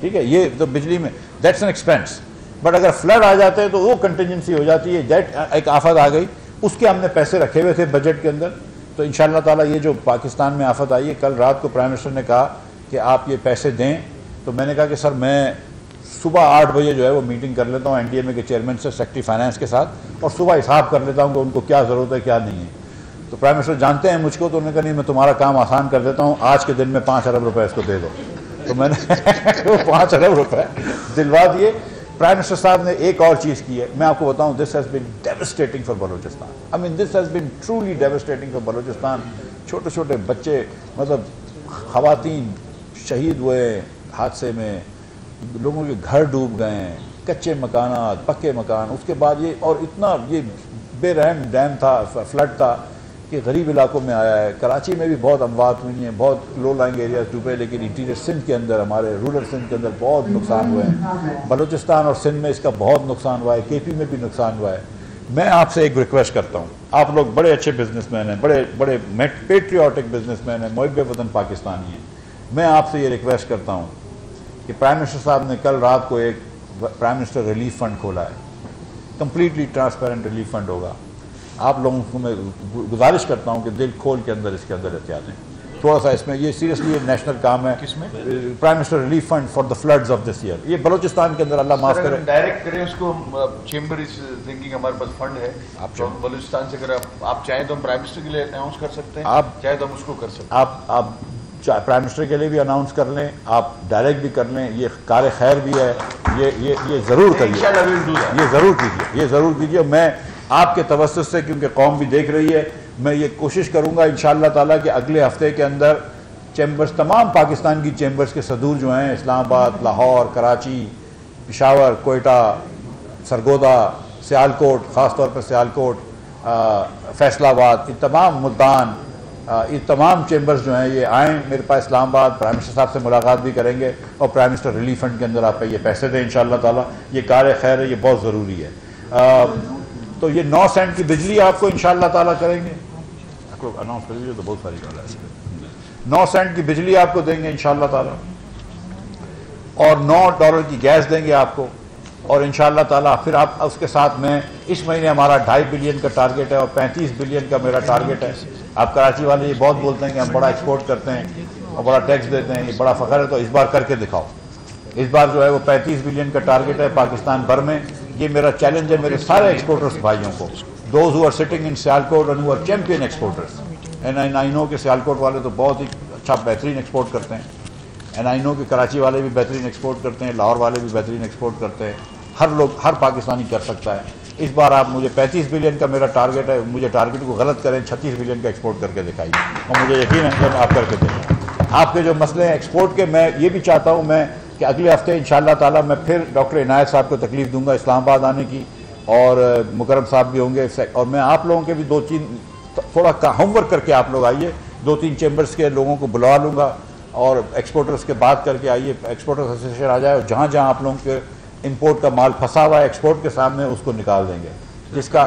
[SPEAKER 1] ठीक है, ये तो बिजली में दैट्स एन एक्सपेंस। बट अगर फ्लड आ जाते हैं तो वो कंटिजेंसी हो जाती है, दैट एक आफत आ गई, उसके हमने पैसे रखे हुए थे बजट के अंदर। तो इंशाअल्लाह ताला ये जो पाकिस्तान में आफत आई है, कल रात को प्राइम मिनिस्टर ने कहा कि आप ये पैसे दें, तो मैंने कहा कि सर मैं सुबह 8 बजे जो है वो मीटिंग कर लेता हूँ NDMA के चेयरमैन से, सेक्रेटरी फाइनेंस के साथ, और सुबह हिसाब कर लेता हूँ कि उनको क्या ज़रूरत है क्या नहीं है। तो प्राइम मिनिस्टर जानते हैं मुझको, तो उन्होंने कहा नहीं मैं तुम्हारा काम आसान कर देता हूँ, आज के दिन में 5 अरब रुपए इसको दे दो। तो मैंने वो 5 अरब रुपए दिलवा दिए। प्राइम मिनिस्टर साहब ने एक और चीज़ की है, मैं आपको बताऊँ, this has been devastating for Balochistan. I mean this has been truly devastating for Balochistan. छोटे छोटे बच्चे, मतलब ख़वातीन शहीद हुए हादसे में, लोगों के घर डूब गए हैं, कच्चे मकानात, पक्के मकान। उसके बाद ये और इतना ये बेरहम डैम था, फ्लड था कि गरीब इलाकों में आया है। कराची में भी बहुत अमवात हुई हैं, बहुत लो लाइंग एरियाज डूबे, लेकिन इंटीरियर सिंध के अंदर, हमारे रूरल सिंध के अंदर बहुत नुकसान हुए हैं। बलूचिस्तान और सिंध में इसका बहुत नुकसान हुआ है, KP में भी नुकसान हुआ है। मैं आपसे एक रिक्वेस्ट करता हूँ, आप लोग बड़े अच्छे बिजनेसमैन हैं, बड़े बड़े पेट्रियाटिक बिजनेसमैन हैं, मुहिब वतन पाकिस्तानी हैं। मैं आपसे ये रिक्वेस्ट करता हूँ कि प्राइम मिनिस्टर साहब ने कल रात को एक प्राइम मिनिस्टर रिलीफ फंड खोला है, कंप्लीटली ट्रांसपेरेंट रिलीफ फंड होगा। आप लोगों को मैं गुजारिश करता हूँ कि दिल खोल के अंदर इसके अंदर एहतियात दें थोड़ा सा इसमें। ये सीरियसली नेशनल काम है।
[SPEAKER 2] किसमें?
[SPEAKER 1] Prime minister relief fund for the floods of this year. ये बलूचिस्तान के अंदर अल्लाह माफ करे,
[SPEAKER 2] डायरेक्ट करें उसको। चेंबर इज थिंकिंग, हमारे पास फंड है, आप बलूचिस्तान से अगर आप चाहें तो हम प्राइम मिनिस्टर के लिए अनाउंस कर सकते हैं, आप चाहे तो हम उसको कर सकते हैं।
[SPEAKER 1] आप प्राइम मिनिस्टर के लिए भी अनाउंस कर लें, आप डायरेक्ट भी कर लें, ये कार खैर भी है, ये ज़रूर करिए, ये ज़रूर कीजिए, ये ज़रूर कीजिए। मैं आपके तवज्जुह से, क्योंकि कौम भी देख रही है, मैं ये कोशिश करूँगा इंशाअल्लाह ताला कि अगले हफ्ते के अंदर चैम्बर्स, तमाम पाकिस्तान की चैम्बर्स के सदूर जो हैं, इस्लामाबाद, लाहौर, कराची, पेशावर, कोयटा, सरगोदा, सियालकोट, ख़ास तौर पर सियालकोट, फैसलाबाद, इन तमाम मुल्तान, ये तमाम चैम्बर्स जो हैं ये आएँ मेरे पास इस्लामाबाद। प्राइम मिनिस्टर साहब से मुलाकात भी करेंगे और प्राइम मिनिस्टर रिलीफ फंड के अंदर आप ये पैसे दें इंशाअल्लाह ताला। ये कार खैर है, ये बहुत ज़रूरी है। तो ये 9 सेंट की बिजली आपको इंशाअल्लाह ताला करेंगे, आपको अनाउंस कर दीजिए, तो बहुत सारी बात है। 9 सेंट की बिजली आपको देंगे इंशाअल्लाह ताला, और $9 की गैस देंगे आपको, और इंशाअल्लाह ताला फिर आप उसके साथ में इस महीने हमारा 2.5 बिलियन का टारगेट है और 35 बिलियन का मेरा टारगेट है। आप कराची वाले ये बहुत बोलते हैं कि हम बड़ा एक्सपोर्ट करते हैं और बड़ा टैक्स देते हैं, ये बड़ा फ़ख्र है, तो इस बार करके दिखाओ। इस बार जो है वो 35 बिलियन का टारगेट है पाकिस्तान भर में। ये मेरा चैलेंज है मेरे सारे एक्सपोर्टर्स भाइयों को, those who are sitting in Sialkot and who are champion exporters. And I know कि सियालकोट वाले तो बहुत ही अच्छा बेहतरीन एक्सपोर्ट करते हैं, एंड आई नो कि कराची वाले भी बेहतरीन एक्सपोर्ट करते हैं, लाहौर वाले भी बेहतरीन एक्सपोर्ट करते हैं। हर पाकिस्तानी कर सकता है। इस बार आप मुझे 35 बिलियन का मेरा टारगेट है, मुझे टारगेट को गलत करें, 36 बिलियन का एक्सपोर्ट करके दिखाइए, और मुझे यकीन है कि आप करके देंगे। आपके जो मसले हैं एक्सपोर्ट के, मैं ये भी चाहता हूँ मैं कि अगले हफ्ते इंशाअल्लाह ताला मैं फिर डॉक्टर इनायत साहब को तकलीफ दूंगा इस्लामाबाद आने की, और मुकरम साहब भी होंगे, और मैं आप लोगों के भी 2-3 थोड़ा होमवर्क करके आप लोग आइए, 2-3 चैम्बर्स के लोगों को बुला लूँगा और एक्सपोर्टर्स के बात करके आइए, एक्सपोर्टर्स एसोसिएशन आ जाए, और जहाँ जहाँ आप लोगों के इंपोर्ट का माल फंसा हुआ है एक्सपोर्ट के सामने उसको निकाल देंगे, जिसका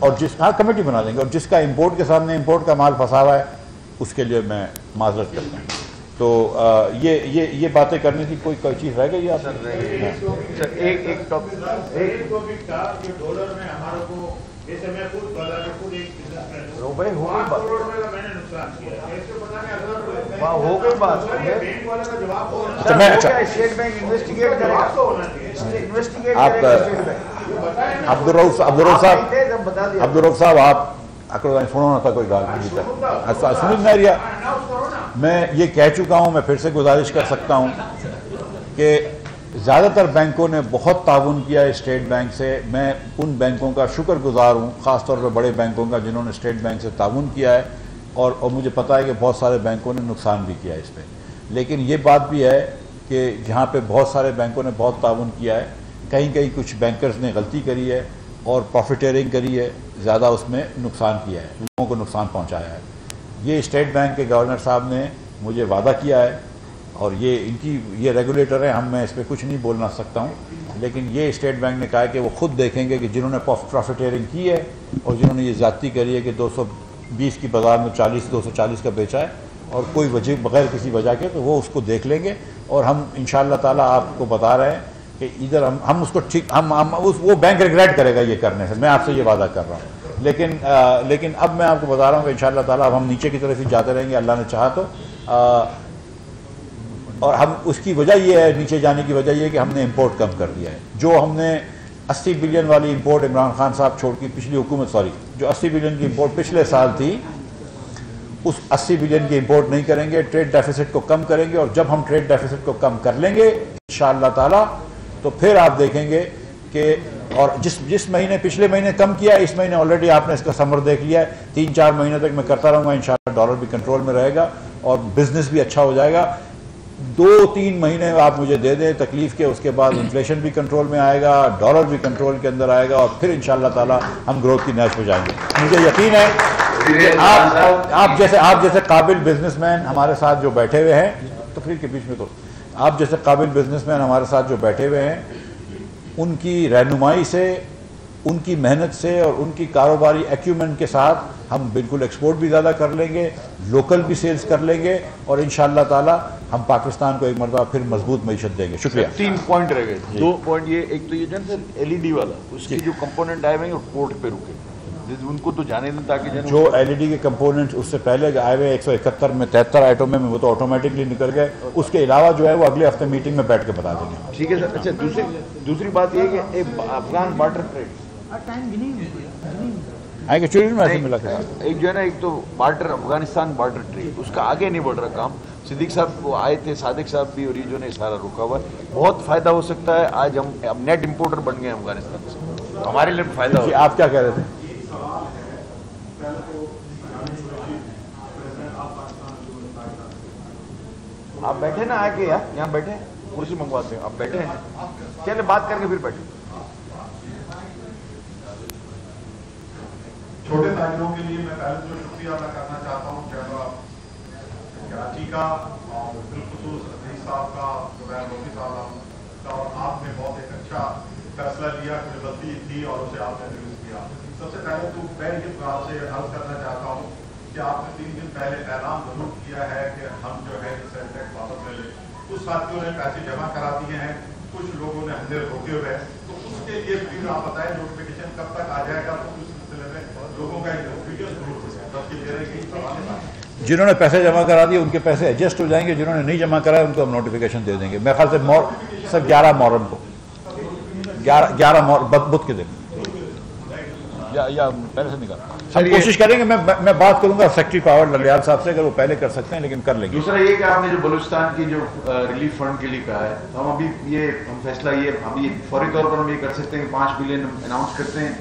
[SPEAKER 1] और कमेटी बना देंगे, और जिसका इंपोर्ट के सामने इंपोर्ट का माल फंसा हुआ है उसके लिए मैं माजरत करता हूँ। तो ये बातें करने की कोई चीज़ रह गई आप?
[SPEAKER 2] सर एक टॉपिक
[SPEAKER 3] डॉलर में हमारे को जैसे मैं खुद
[SPEAKER 2] भाई हो गई बात,
[SPEAKER 3] मैंने नुकसान किया,
[SPEAKER 2] हो गई बात।
[SPEAKER 3] बैंक वाले का जवाब हो
[SPEAKER 1] अच्छा मैं अच्छा
[SPEAKER 2] स्टेट बैंक इन्वेस्टिगेट करेगा, इन्वेस्टिगेट
[SPEAKER 1] आप अब्दुल साहब आप सुनो ना था कोई गाल नहीं था, सुन नहीं रहा। मैं ये कह चुका हूँ, मैं फिर से गुजारिश कर सकता हूँ कि ज़्यादातर बैंकों ने बहुत ताउन किया है स्टेट बैंक से। मैं उन बैंकों का शुक्रगुजार हूँ, ख़ास तौर पर बड़े बैंकों का जिन्होंने स्टेट बैंक से ताउन किया है, और मुझे पता है कि बहुत सारे बैंकों ने नुकसान भी किया है इस पर। लेकिन ये बात भी है कि जहाँ पे बहुत सारे बैंकों ने बहुत ताउन किया है, कहीं कहीं कुछ बैंकर्स ने गलती करी है और प्रॉफिटेरिंग करी है, ज़्यादा उसमें नुकसान किया है, लोगों को नुकसान पहुँचाया है। ये स्टेट बैंक के गवर्नर साहब ने मुझे वादा किया है, और ये इनकी ये रेगुलेटर है, मैं इस पर कुछ नहीं बोलना सकता हूँ, लेकिन ये स्टेट बैंक ने कहा है कि वो खुद देखेंगे कि जिन्होंने प्रॉफिटेयरिंग की है और जिन्होंने ये ज़्यादती करी है कि 220 की बाज़ार में 240 का बेचा है और कोई वजह बगैर किसी वजह के, तो वो उसको देख लेंगे और हम इंशाअल्लाह ताला आपको बता रहे हैं कि इधर हम उसको ठीक वो बैंक रिग्रेट करेगा ये करने से, मैं आपसे ये वादा कर रहा हूँ। लेकिन अब मैं आपको बता रहा हूँ कि इंशाअल्लाह ताला अब हम नीचे की तरफ ही जाते रहेंगे, अल्लाह ने चाहा तो। और हम उसकी वजह ये है, नीचे जाने की वजह ये है कि हमने इंपोर्ट कम कर दिया है। जो हमने 80 बिलियन वाली इंपोर्ट इमरान खान साहब छोड़ की पिछली हुकूमत, जो 80 बिलियन की इंपोर्ट पिछले साल थी, उस 80 बिलियन की इंपोर्ट नहीं करेंगे, ट्रेड डेफिसिट को कम करेंगे। और जब हम ट्रेड डेफिसिट को कम कर लेंगे इंशाअल्लाह ताला, तो फिर आप देखेंगे कि और जिस महीने पिछले महीने कम किया, इस महीने ऑलरेडी आपने इसका समर देख लिया है। 3-4 महीने तक मैं करता रहूँगा, इंशाअल्लाह डॉलर भी कंट्रोल में रहेगा और बिजनेस भी अच्छा हो जाएगा। 2-3 महीने आप मुझे दे दें तकलीफ के, उसके बाद इन्फ्लेशन भी कंट्रोल में आएगा, डॉलर भी कंट्रोल के अंदर आएगा और फिर इंशाअल्लाह ताला हम ग्रोथ की नैश पे जाएंगे। मुझे यकीन है कि आप जैसे काबिल बिजनेसमैन हमारे साथ जो बैठे हुए हैं, तकरीर के बीच में तो आप जैसे काबिल बिजनेसमैन हमारे साथ जो बैठे हुए हैं, उनकी रहनुमाई से, उनकी मेहनत से और उनकी कारोबारी एक्यूमेंट के साथ हम बिल्कुल एक्सपोर्ट भी ज़्यादा कर लेंगे, लोकल भी सेल्स कर लेंगे और इंशाअल्लाह ताला हम पाकिस्तान को एक मरतबा फिर मजबूत मईशत देंगे। शुक्रिया।
[SPEAKER 2] 3 पॉइंट रह गए, 2 पॉइंट ये, एक तो ये जो सर LED वाला, उसकी जो कंपोनेंट आए हुए हैं पोर्ट पे रुके, उनको तो जाने दें ताकि जो
[SPEAKER 1] LED के कंपोनेंट्स उससे पहले आए हुए 171 में 73 आइटम में वो तो ऑटोमेटिकली निकल गए। उसके अलावा जो है वो अगले हफ्ते मीटिंग में बैठ के बता देंगे।
[SPEAKER 2] ठीक है सर। अच्छा, दूसरी बात ये कि एक अफगान बार्टर ट्रेड
[SPEAKER 1] आएंगे चुरी में ऐसे मिला था।
[SPEAKER 2] एक जो है ना, एक तो बार्टर, अफगानिस्तान बार्टर ट्रेड, उसका आगे नहीं बढ़ रहा काम। सिद्दीक साहब वो आए थे, सादिक साहब भी, और ये जो ने सारा रुका हुआ है। बहुत फायदा हो सकता है। आज हम अब नेट इंपोर्टर बन गए अफगानिस्तान से, हमारे लिए फायदा हो।
[SPEAKER 1] आप क्या कह रहे थे?
[SPEAKER 2] आप बैठे ना आके यार, यहाँ बैठे, कुर्सी मंगवाते हैं, आप बैठे हैं, चले बात करके फिर बैठे।
[SPEAKER 3] छोटे ताजिरों के लिए मैं पहले तो शुक्रिया अदा करना चाहता हूँ कराची का और बिलखुसूस अजीज साहब का, जुबैर मोदी साहब का, और आपने बहुत एक अच्छा फैसला लिया, कोई गलती थी और उसे आपने दुरुस्त किया। सबसे पहले तो मैं ये आपसे अर्ज करना चाहता हूँ कि आपने 3 दिन पहले ऐलान जरूर किया है कि हम जो है सेल टैक्स वापस ले लें। कुछ साथियों ने पैसे जमा करा दिए हैं, कुछ लोगों ने हमने रोके हुए हैं, तो उसके लिए प्लीज आप बताएं नोटिफिकेशन कब तक आ जाएगा, तो उस सिलसिले में लोगों का वीडियो जरूर
[SPEAKER 1] जिन्होंने पैसे जमा करा दिए उनके पैसे एडजस्ट हो जाएंगे, जिन्होंने नहीं जमा कराया उनको हम नोटिफिकेशन दे देंगे। मेरे ख्याल से सर 11 मुहर्रम को, 11 बुध के दिन या पहले से निकाल हम कोशिश करेंगे। मैं बात करूंगा सेक्रेटरी पावर ललियाल साहब से, अगर वो पहले कर सकते हैं, लेकिन कर लेंगे।
[SPEAKER 2] दूसरा ये कि आपने जो बलूचिस्तान की जो रिलीफ फंड के लिए कहा है, तो हम अभी ये हम फैसला ये अभी फौरी तौर पर हम ये कर सकते हैं कि 5 बिलियन अनाउंस करते हैं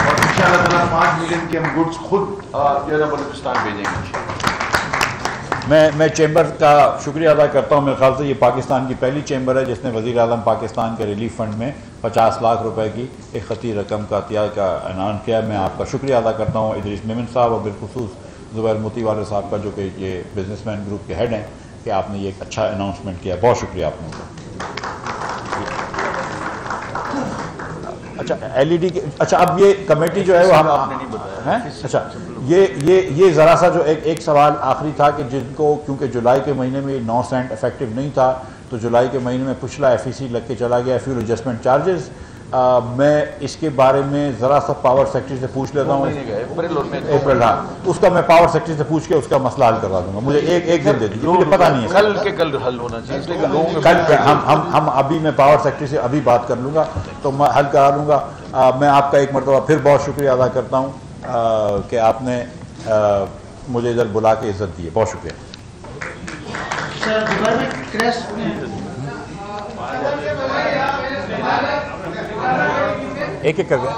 [SPEAKER 2] और इंशाअल्लाह 5 मिलियन के हम गुड्स खुद जो है बलूचिस्तान भेजेंगे।
[SPEAKER 1] मैं चैम्बर का शुक्रिया अदा करता हूँ। मेरे ख्याल से ये पाकिस्तान की पहली चैम्बर है जिसने वज़ीर आज़म पाकिस्तान के रिलीफ फंड में 50 लाख रुपए की एक खती रकम का अतिया का ऐलान किया। मैं आपका शुक्रिया अदा करता हूँ इदरीस मेमन साहब और बिलखुसूस ज़ुबैर मोती वाले साहब का, जो कि ये बिजनेसमैन ग्रुप के हेड हैं, कि आपने ये एक अच्छा अनाउंसमेंट किया। बहुत शुक्रिया आपने। अच्छा LED की, अच्छा अब ये कमेटी जो है वो हम
[SPEAKER 2] आपने नहीं बताया है।
[SPEAKER 1] अच्छा ये ज़रा सा जो एक सवाल आखिरी था कि जिनको, क्योंकि जुलाई के महीने में 9 सेंट इफेक्टिव नहीं था, तो जुलाई के महीने में पिछला FEC लग के चला गया, फ्यूल एडजस्टमेंट चार्जेस। मैं इसके बारे में ज़रा सा पावर सेक्रेटरी से पूछ लेता हूँ। अप्रैल, हाँ, उसका मैं पावर सेक्रेटरी से पूछ के उसका मसला हल करवा दूंगा। मुझे एक दिन दे दीजिए, मुझे पता नहीं है।
[SPEAKER 2] कल हल होना चाहिए,
[SPEAKER 1] कल हम अभी मैं पावर सेक्रेटरी से अभी बात कर लूँगा, तो मैं हल करा लूँगा। मैं आपका एक मरतबा फिर बहुत शुक्रिया अदा करता हूँ कि आपने मुझे इधर बुला के इज्जत दी है। बहुत शुक्रिया। एक कर गया।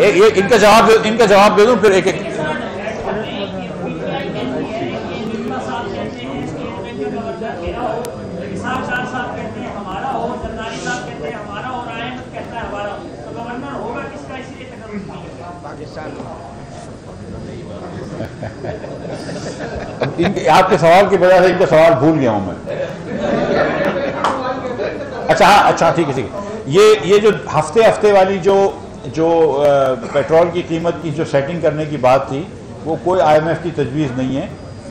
[SPEAKER 1] ये इनका जवाब दे दूं फिर एक एक आपके सवाल की वजह से इनका सवाल भूल गया हूं मैं। अच्छा हाँ, अच्छा ठीक है। ये जो हफ्ते वाली जो पेट्रोल की कीमत की जो सेटिंग करने की बात थी, वो कोई IMF की तजवीज़ नहीं है,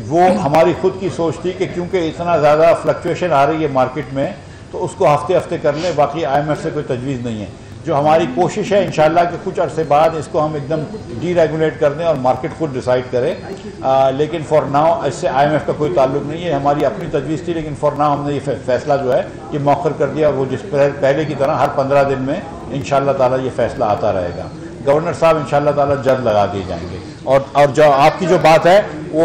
[SPEAKER 1] वो हमारी खुद की सोच थी कि क्योंकि इतना ज़्यादा फ्लक्चुएशन आ रही है मार्केट में तो उसको हफ्ते कर लें, बाकी IMF से कोई तजवीज़ नहीं है। जो हमारी कोशिश है इंशाल्लाह कि कुछ अरसे बाद इसको हम एकदम डीरेगुलेट कर दें और मार्केट खुद डिसाइड करे, लेकिन फॉर नाउ इससे IMF का कोई ताल्लुक नहीं है, हमारी अपनी तजवीज़ थी, लेकिन फॉर नाउ हमने ये फैसला जो है ये मौखर कर दिया। वो जिस पहले की तरह हर 15 दिन में इंशाल्लाह ताला ये फैसला आता रहेगा। गवर्नर साहब इंशाल्लाह ताला जल्द लगा दिए जाएंगे। और जो आपकी जो बात है वो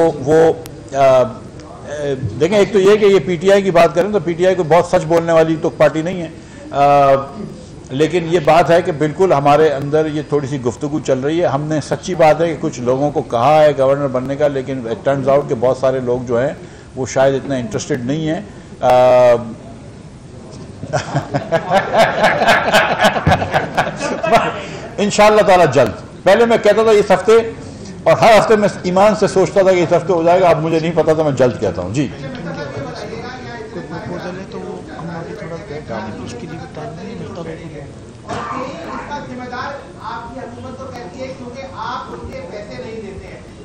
[SPEAKER 1] देखें, एक तो ये कि ये PTI की बात करें तो PTI को बहुत सच बोलने वाली तो पार्टी नहीं है, लेकिन ये बात है कि बिल्कुल हमारे अंदर ये थोड़ी सी गुफ्तगू चल रही है। हमने सच्ची बात है कि कुछ लोगों को कहा है गवर्नर बनने का, लेकिन इट टर्न्स आउट कि बहुत सारे लोग जो हैं वो शायद इतना इंटरेस्टेड नहीं हैं। इंशाल्लाह ताला जल्द। पहले मैं कहता था इस हफ्ते, और हर हफ्ते मैं ईमान से सोचता था कि इस हफ्ते हो जाएगा, अब मुझे नहीं पता था, मैं जल्द कहता हूँ जी।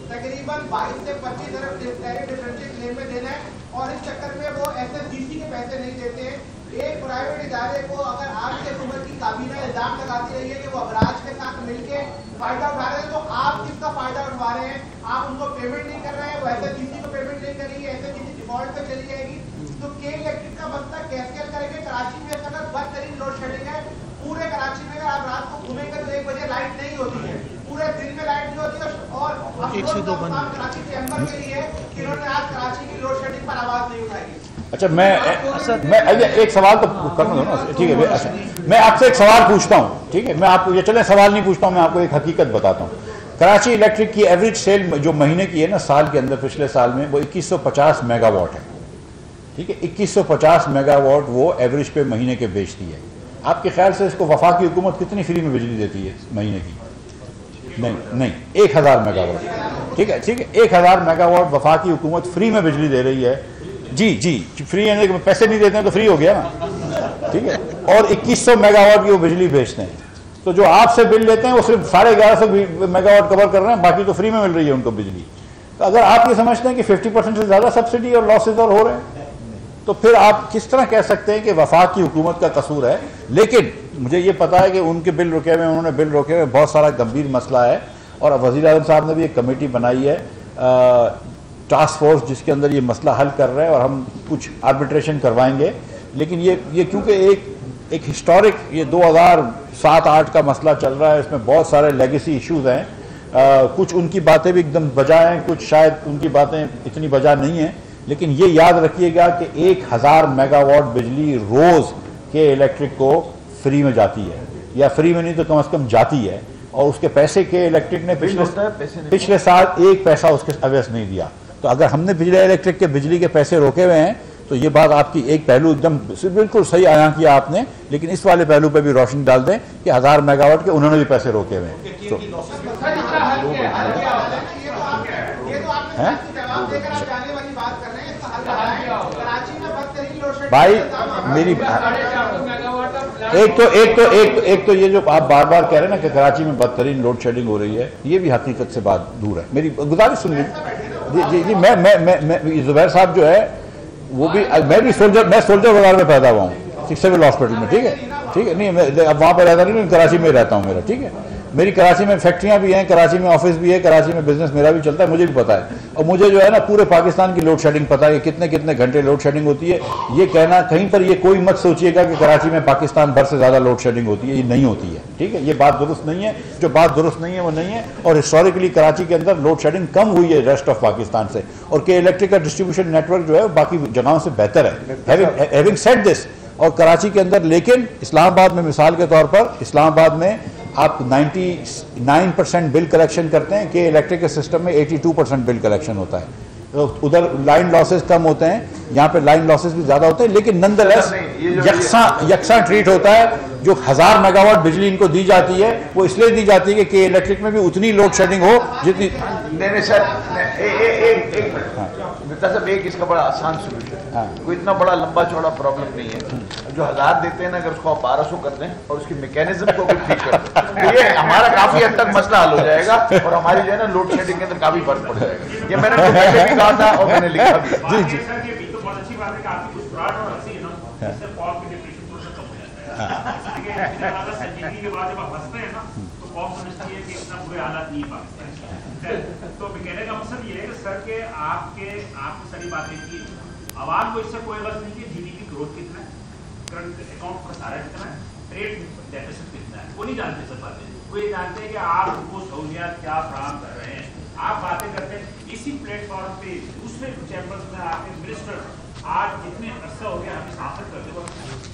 [SPEAKER 4] तकरीबन 22 से 25 अरब डिफरेंशियल क्लेम में देना है और इस चक्कर में वो SSDC के पैसे नहीं देते हैं। एक प्राइवेट इदारे को अगर आपके हुकूमत की काबीना इल्जाम लगाती रही है कि वो अबराज के साथ मिलकर फायदा उठा रहे हैं, तो आप किसका फायदा उठवा रहे हैं? आप उनको पेमेंट नहीं कर रहे हैं, वो SSDC को पेमेंट नहीं करेंगे, SSDC डिफॉल्ट पे चली जाएगी। तो के इलेक्ट्रिक का मसला कैसे हल करेंगे? कराची में इस वक्त बदतरीन लोड शेडिंग है। पूरे कराची में अगर आप रात को घूमेंगे तो 1 बजे लाइट नहीं होती है, पूरे दिन में लाइट नहीं होती है। और कराची के अंदर के लिए इन्होंने आज कराची की लोड शेडिंग पर आवाज नहीं उठाई।
[SPEAKER 1] अच्छा, मैं एक सवाल तो करना दो ना, ठीक है। अच्छा, मैं आपसे एक सवाल पूछता हूँ, ठीक है। मैं आपको ये चले सवाल नहीं पूछता हूँ, मैं आपको एक हकीकत बताता हूँ। कराची इलेक्ट्रिक की एवरेज सेल जो महीने की है ना, साल के अंदर पिछले साल में, वो 2150 मेगावाट है, ठीक है। 2150 मेगावाट वो एवरेज पे महीने के बेचती है। आपके ख्याल से इसको वफाकी हुकूमत कितनी फ्री में बिजली देती है महीने की? नहीं 1000 मेगावाट, ठीक है। 1000 मेगावाट वफाकी हुकूमत फ्री में बिजली दे रही है। जी फ्री यानी कि पैसे नहीं देते हैं तो फ्री हो गया ना, ठीक है। और 2100 मेगावाट की वो बिजली बेचते हैं। तो जो आपसे बिल लेते हैं वो सिर्फ 1150 मेगावाट कवर कर रहे हैं, बाकी तो फ्री में मिल रही है उनको बिजली। तो अगर आप ये समझते हैं कि 50% से ज़्यादा सब्सिडी और लॉसेज और हो रहे हैं, तो फिर आप किस तरह कह सकते हैं कि वफाक की हुकूमत का कसूर है? लेकिन मुझे ये पता है कि उनके बिल रुके हुए, उन्होंने बिल रोके हुए, बहुत सारा गंभीर मसला है। और वज़ीर आज़म साहब ने भी एक कमेटी बनाई है, टास्क फोर्स, जिसके अंदर ये मसला हल कर रहे हैं, और हम कुछ आर्बिट्रेशन करवाएंगे। लेकिन ये क्योंकि एक हिस्टोरिक, ये 2007-8 का मसला चल रहा है, इसमें बहुत सारे लेगेसी इश्यूज हैं। कुछ उनकी बातें भी एकदम बजा हैं, कुछ शायद उनकी बातें इतनी बजा नहीं हैं। लेकिन ये याद रखिएगा कि 1000 मेगावाट बिजली रोज़ के इलेक्ट्रिक को फ्री में जाती है, या फ्री में नहीं तो कम से कम जाती है। और उसके पैसे के इलेक्ट्रिक ने पिछले साल 1 पैसा उसके अवैस नहीं दिया। तो अगर हमने बिजली इलेक्ट्रिक के बिजली के पैसे रोके हुए हैं, तो ये बात आपकी एक पहलू एकदम बिल्कुल सही आया किया आपने, लेकिन इस वाले पहलू पे भी रोशनी डाल दें कि 1000 मेगावाट के उन्होंने भी पैसे रोके हुए हैं। तो भाई मेरी एक तो ये जो आप बार बार कह रहे हैं ना कि कराची में बदतरीन लोड शेडिंग हो रही है, ये भी हकीकत से बात दूर है। मेरी गुजारिश सुन लीजिए। जी मैं जुबैर साहब जो है वो भी, मैं सोल्जर बाजार में पैदा हुआ हूँ, सिविल हॉस्पिटल में, ठीक है। नहीं मैं अब वहाँ पर रहता नहीं, कराची में रहता हूँ मेरा, ठीक है। मेरी कराची में फैक्ट्रियाँ भी हैं, कराची में ऑफिस भी है, कराची में बिजनेस मेरा भी चलता है, मुझे भी पता है। और मुझे जो है ना पूरे पाकिस्तान की लोड शेडिंग पता है, कितने कितने घंटे लोड शेडिंग होती है। ये कहना कहीं पर, ये कोई मत सोचिएगा कि कराची में पाकिस्तान भर से ज़्यादा लोड शेडिंग होती है, ये नहीं होती है, ठीक है। ये बात दुरुस्त नहीं है, जो बात दुरुस्त नहीं है वो नहीं है। और हिस्टोरिकली कराची के अंदर लोड शेडिंग कम हुई है रेस्ट ऑफ पाकिस्तान से, और के इलेक्ट्रिक का डिस्ट्रीब्यूशन नेटवर्क जो है बाकी जगहों से बेहतर है। हैविंग सेड दिस, और कराची के अंदर, लेकिन इस्लामाबाद में मिसाल के तौर पर, इस्लामाबाद में आप 99% बिल कलेक्शन करते हैं कि इलेक्ट्रिक के सिस्टम में 82% बिल कलेक्शन होता है। तो उधर लाइन लॉसेस कम होते हैं, यहाँ पे लाइन लॉसेस भी ज्यादा होते हैं, लेकिन नंदलेस यकसा ट्रीट होता है। जो 1000 मेगावाट बिजली इनको दी जाती है वो इसलिए दी जाती है कि इलेक्ट्रिक में भी उतनी लोड शेडिंग हो जितनी।
[SPEAKER 2] नहीं सर, एक साहब, एक इसका बड़ा आसान सोल्यूशन, कोई इतना बड़ा लंबा चौड़ा प्रॉब्लम नहीं है। जो 1000 देते हैं ना, अगर उसको आप 1200 कर दें और उसकी मैकेनिज्म को भी ठीक कर दें, तो ये हमारा काफी हद तक मसला हल हो जाएगा और हमारी जो है ना लोड शेडिंग के अंदर काफी फर्क पड़ जाएगा। ये मैंने तो पहले भी कहा था और मैंने लिखा भी।
[SPEAKER 5] जी जी, बहुत अच्छी बात है कि आपकी कुछ फ्रॉड और हंसी है ना, इससे कॉप की डिप्रेशन प्रोसेस कम हो जाता है। संजीवनी के बाद जब आप हंसते हैं ना, तो कॉप समझती है कि इतना बुरे हालात नहीं है पाकिस्तान। तो कहने का मकसद ये है कि सर के आपने सारी बातें की, आवाम को इससे कोई गलत नहीं कि जीडीपी ग्रोथ कितना है, करंट अकाउंट का सारा कितना है, ट्रेड डेफिसिट कितना है, वो नहीं जानते सब बातें। वो ये जानते हैं कि आप उनको सहूलियात क्या फराहम कर रहे हैं। आप बातें करते हैं इसी प्लेटफॉर्म पे दूसरे चैम्बर्स में आके मिनिस्टर आज जितने अरसा हो गया हमें शासन करते वक्त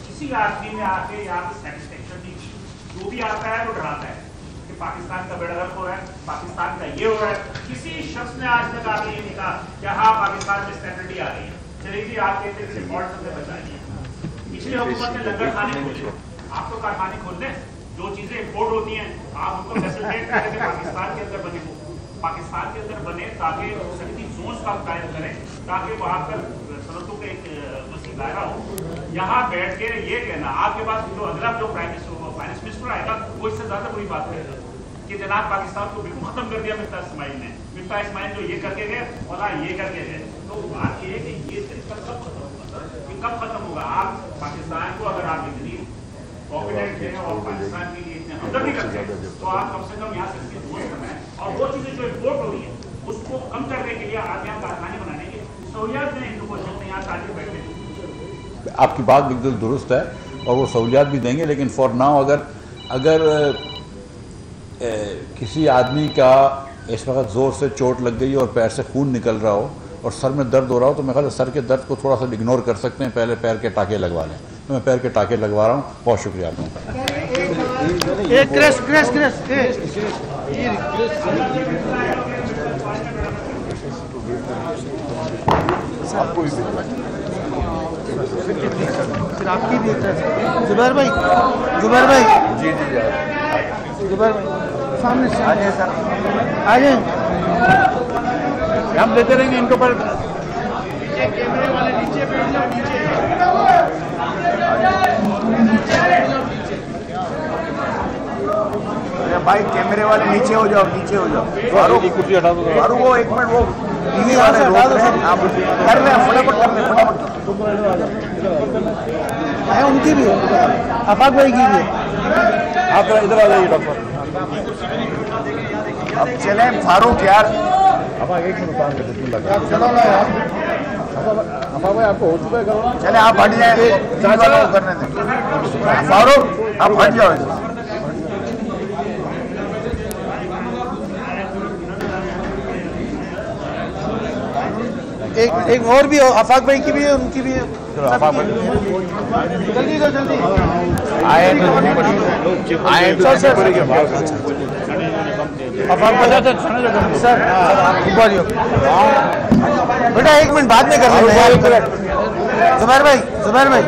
[SPEAKER 5] किसी आदमी ने आके यहाँ पे सेटिस्फेक्शन नहीं की। जो भी आता है वो डराता है कि पाकिस्तान का बेड़ा गर्क हो रहा है, पाकिस्तान का ये हो रहा है। किसी शख्स ने आज तक आगे ये नहीं कहा कि हाँ पाकिस्तान में स्टैंडर्डी आ रही है, चलिए जी आप कहते हैं रिकॉर्ड करके बचाइए। पिछली हुकूमत ने लंगर खाने खोले, आप तो कारखाने खोल दें, जो चीजें इम्पोर्ट होती हैं आप उनको फैसिलिटेट करें पाकिस्तान के अंदर बने, पाकिस्तान के अंदर बने, ताकि सनती जोन्स का कायम करें, ताकि वहाँ पर सनतों का एक वसी दायरा हो। यहाँ बैठ के ये कहना आपके पास जो अगला जो फाइनेंस मिनिस्टर आएगा वो इससे ज्यादा बुरी बात करेगा कि जनाब पाकिस्तान को बिल्कुल खत्म कर दिया मिफ्ता इस्माइल ने। मिफ्ता इस्माइल जो ये करके गए और ये करके गए, तो बात ये है कि ये तरीका कब खत्म होगा सर, ये कब खत्म होगा? आप पाकिस्तान को अगर आप इतनी कॉन्फिडेंट हैं और पाकिस्तान के लिए इतने हमदर्दी करते हैं, तो आप कम से कम यहाँ से इसकी दोस्त बनाएं और वो चीजें जो इम्पोर्ट हो रही है उसको कम करने के लिए आप यहाँ कारखाने बनाने की सहूलियात दें इनको, यहाँ ताकि बैठे।
[SPEAKER 1] आपकी बात बिल्कुल दुरुस्त है और वो सहूलियात भी देंगे, लेकिन फॉर नाउ अगर किसी आदमी का इस वक्त ज़ोर से चोट लग गई और पैर से खून निकल रहा हो और सर में दर्द हो रहा हो, तो मैं ख्याल सर के दर्द को थोड़ा सा इग्नोर कर सकते हैं, पहले पैर के टाके लगवा लें। तो मैं पैर के टाके लगवा रहा हूँ। बहुत शुक्रिया आप लोगों
[SPEAKER 6] आपकी भी जुबैर भाई जी जुबैर भाई सामने से आ जाए,
[SPEAKER 1] हम देते रहेंगे इनको पर।
[SPEAKER 2] भाई कैमरे वाले नीचे हो जाओ, नीचे हो जाओ। कुर्सी हटा दो फारूक, वो एक मिनट वो टीवी वाले रोक रहे हैं, आप कर रहे हैं, फटाफट कर रहे हैं,
[SPEAKER 6] है उनकी भी है, आफाक भाई की भी है।
[SPEAKER 1] आप इधर आ जाइए डॉक्टर।
[SPEAKER 2] अब चले फारूक यार,
[SPEAKER 1] एक मिनट काम करते चलो ना यार, भाई आपको हो चुका है,
[SPEAKER 2] चले आप हट जाए, करने दें। फारूक आप हट जाओ।
[SPEAKER 6] एक और भी आफाक भाई की भी है, उनकी भी है। जल्दी तो जल्दी
[SPEAKER 2] आए
[SPEAKER 6] सर बेटा एक मिनट बाद में कर लेंगे। जुबैर भाई